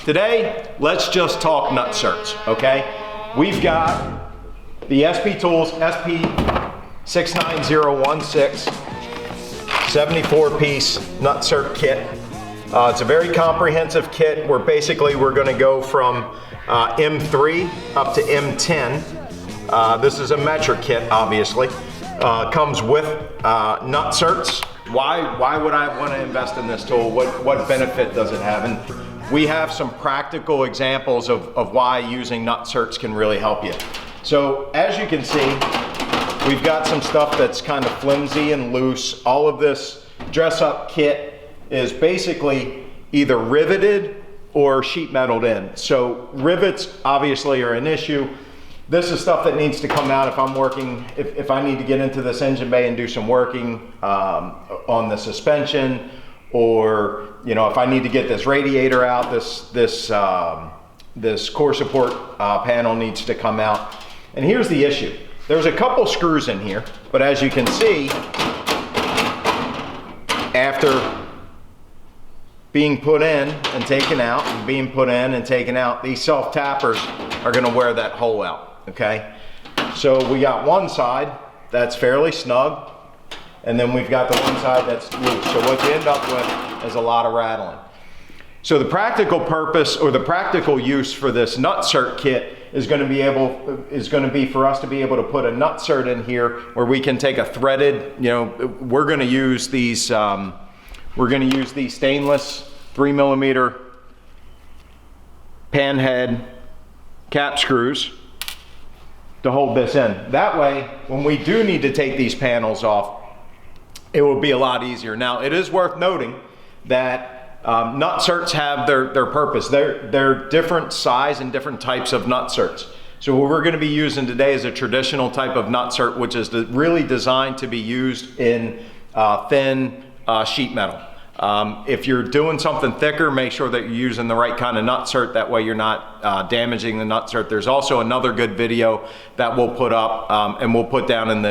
Today, let's just talk nut certs, okay? We've got the SP Tools SP69016 74-piece nut cert kit. It's a very comprehensive kit where basically we're going to go from M3 up to M10. This is a metric kit, obviously. Comes with nut certs. Why would I want to invest in this tool? What benefit does it have? And we have some practical examples of why using nut certs can really help you. So as you can see, we've got some stuff that's kind of flimsy and loose. All of this dress-up kit is basically either riveted or sheet metaled in. So rivets obviously are an issue. This is stuff that needs to come out if I'm working, if I need to get into this engine bay and do some working on the suspension, or if I need to get this radiator out, this core support panel needs to come out. And here's the issue. There's a couple screws in here, but as you can see, after being put in and taken out, and being put in and taken out, these self-tappers are gonna wear that hole out, okay? So we got one side that's fairly snug, and then we've got the one side that's loose. So what you end up with is a lot of rattling. So the practical purpose or the practical use for this nut cert kit is going to be for us to be able to put a nut cert in here where we can take a threaded, we're going to use these stainless 3mm pan head cap screws to hold this in. That way, when we do need to take these panels off, it will be a lot easier. Now, it is worth noting that nut certs have their purpose. They're different size and different types of nut certs. So what we're going to be using today is a traditional type of nut cert, which is really designed to be used in thin sheet metal. If you're doing something thicker, make sure that you're using the right kind of nut cert. That way you're not damaging the nut cert. There's also another good video that we'll put up and we'll put down in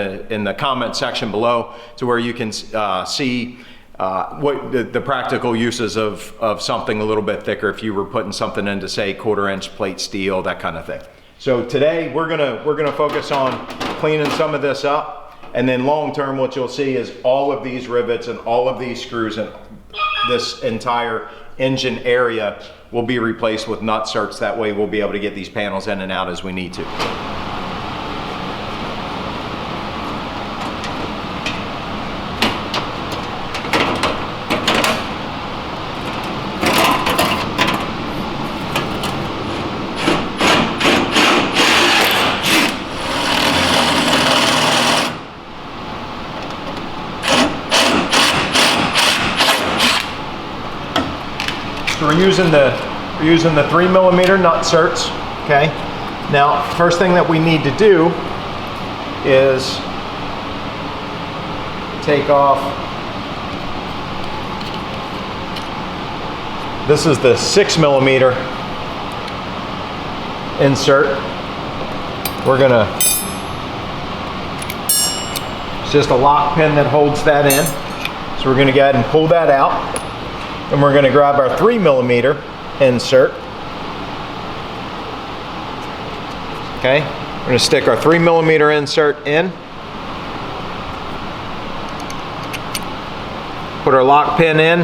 the comment section below, to where you can see what the practical uses of something a little bit thicker if you were putting something into, say, 1/4-inch plate steel, that kind of thing. So today we're gonna focus on cleaning some of this up. And then long term, what you'll see is all of these rivets and all of these screws and this entire engine area will be replaced with nut certs. That way we'll be able to get these panels in and out as we need to. We're using the 3mm nut certs, okay? Now, first thing that we need to do is take off. This is the 6mm insert. It's just a lock pin that holds that in. So we're gonna go ahead and pull that out. And we're going to grab our 3mm insert. Okay, we're going to stick our 3mm insert in. Put our lock pin in.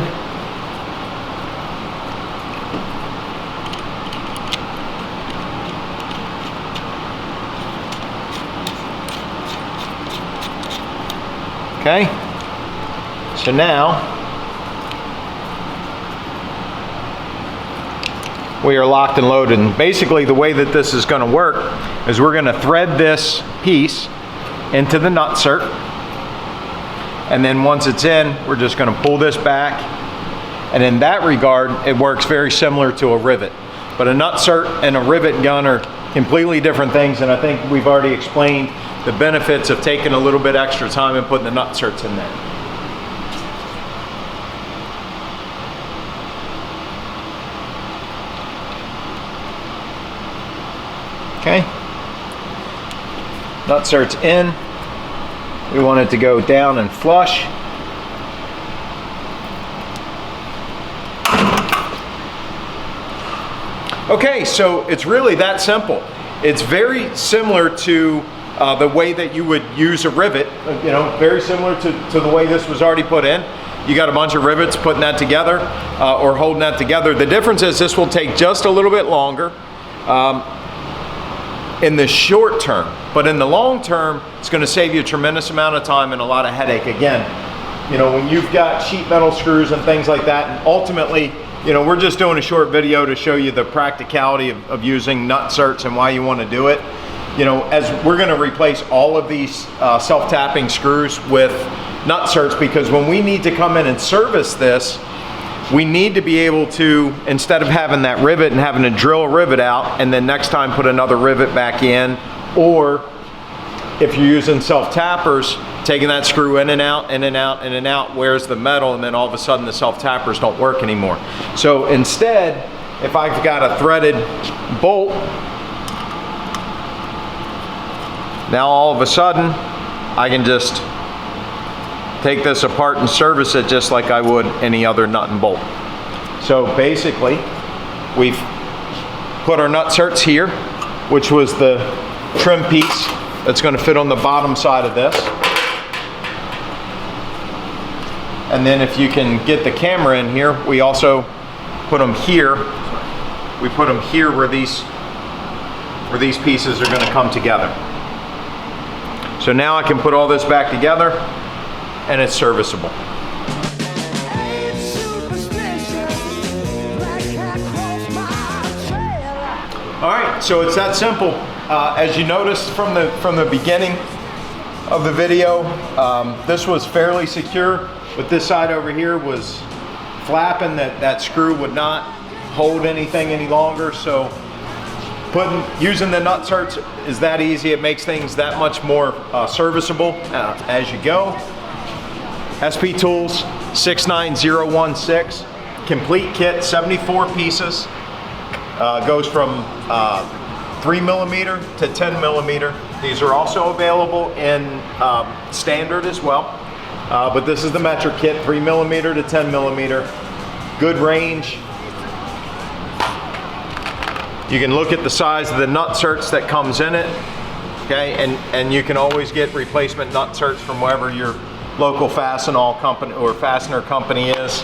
Okay, so now we are locked and loaded. And basically the way that this is going to work is we're going to thread this piece into the nut cert, and then once it's in, we're just going to pull this back. And in that regard, it works very similar to a rivet. But a nut cert and a rivet gun are completely different things, and I think we've already explained the benefits of taking a little bit extra time and putting the nut certs in there. Okay, nut cert's in. We want it to go down and flush. Okay, so it's really that simple. It's very similar to the way that you would use a rivet, you know, very similar to the way this was already put in. You got a bunch of rivets putting that together or holding that together. The difference is this will take just a little bit longer in the short term, but in the long term, it's going to save you a tremendous amount of time and a lot of headache. Again, you know, when you've got sheet metal screws and things like that, and ultimately, you know, we're just doing a short video to show you the practicality of using nut certs and why you want to do it. You know, as we're going to replace all of these self-tapping screws with nut certs, because when we need to come in and service this, we need to be able to, instead of having that rivet and having to drill a rivet out and then next time put another rivet back in, or if you're using self-tappers, taking that screw in and out, in and out, in and out, wears the metal, and then all of a sudden the self-tappers don't work anymore. So instead, if I've got a threaded bolt, now all of a sudden I can just take this apart and service it just like I would any other nut and bolt. So basically, we've put our nut certs here, which was the trim piece that's going to fit on the bottom side of this. And then if you can get the camera in here, we also put them here. We put them here where these pieces are going to come together. So now I can put all this back together and it's serviceable. All right, so it's that simple. As you noticed from the beginning of the video, this was fairly secure, but this side over here was flapping, that screw would not hold anything any longer. So using the nut certs is that easy. It makes things that much more serviceable as you go. SP Tools 69016, complete kit, 74 pieces, goes from 3mm to 10mm. These are also available in standard as well, but this is the metric kit, 3mm to 10mm, good range. You can look at the size of the nut certs that comes in it, okay, and you can always get replacement nut certs from wherever your local fastener company is.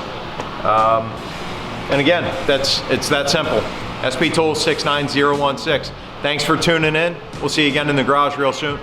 And again, it's that simple. SP Tools 69016. Thanks for tuning in. We'll see you again in the garage real soon.